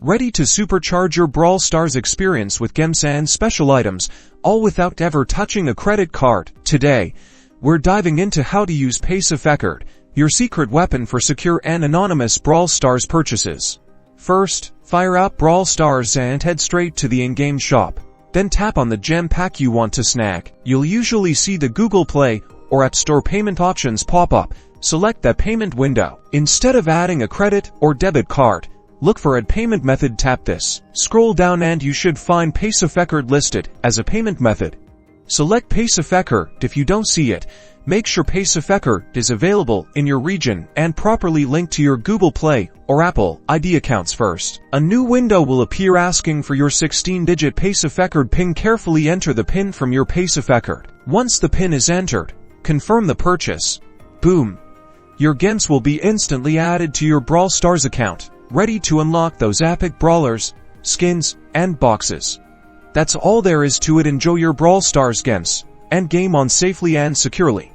Ready to supercharge your Brawl Stars experience with gems and special items, all without ever touching a credit card? Today, we're diving into how to use Paysafecard, your secret weapon for secure and anonymous Brawl Stars purchases. First, fire up Brawl Stars and head straight to the in-game shop. Then tap on the gem pack you want to snag. You'll usually see the Google Play or App Store payment options pop up. Select that payment window. Instead of adding a credit or debit card, look for Add Payment Method. Tap this. Scroll down and you should find Paysafecard listed as a payment method. Select Paysafecard. If you don't see it, make sure Paysafecard is available in your region and properly linked to your Google Play or Apple ID accounts first. A new window will appear asking for your 16-digit Paysafecard PIN. Carefully enter the PIN from your Paysafecard. Once the PIN is entered, confirm the purchase. Boom! Your gems will be instantly added to your Brawl Stars account, ready to unlock those epic brawlers, skins, and boxes. That's all there is to it. Enjoy your Brawl Stars gems and game on safely and securely.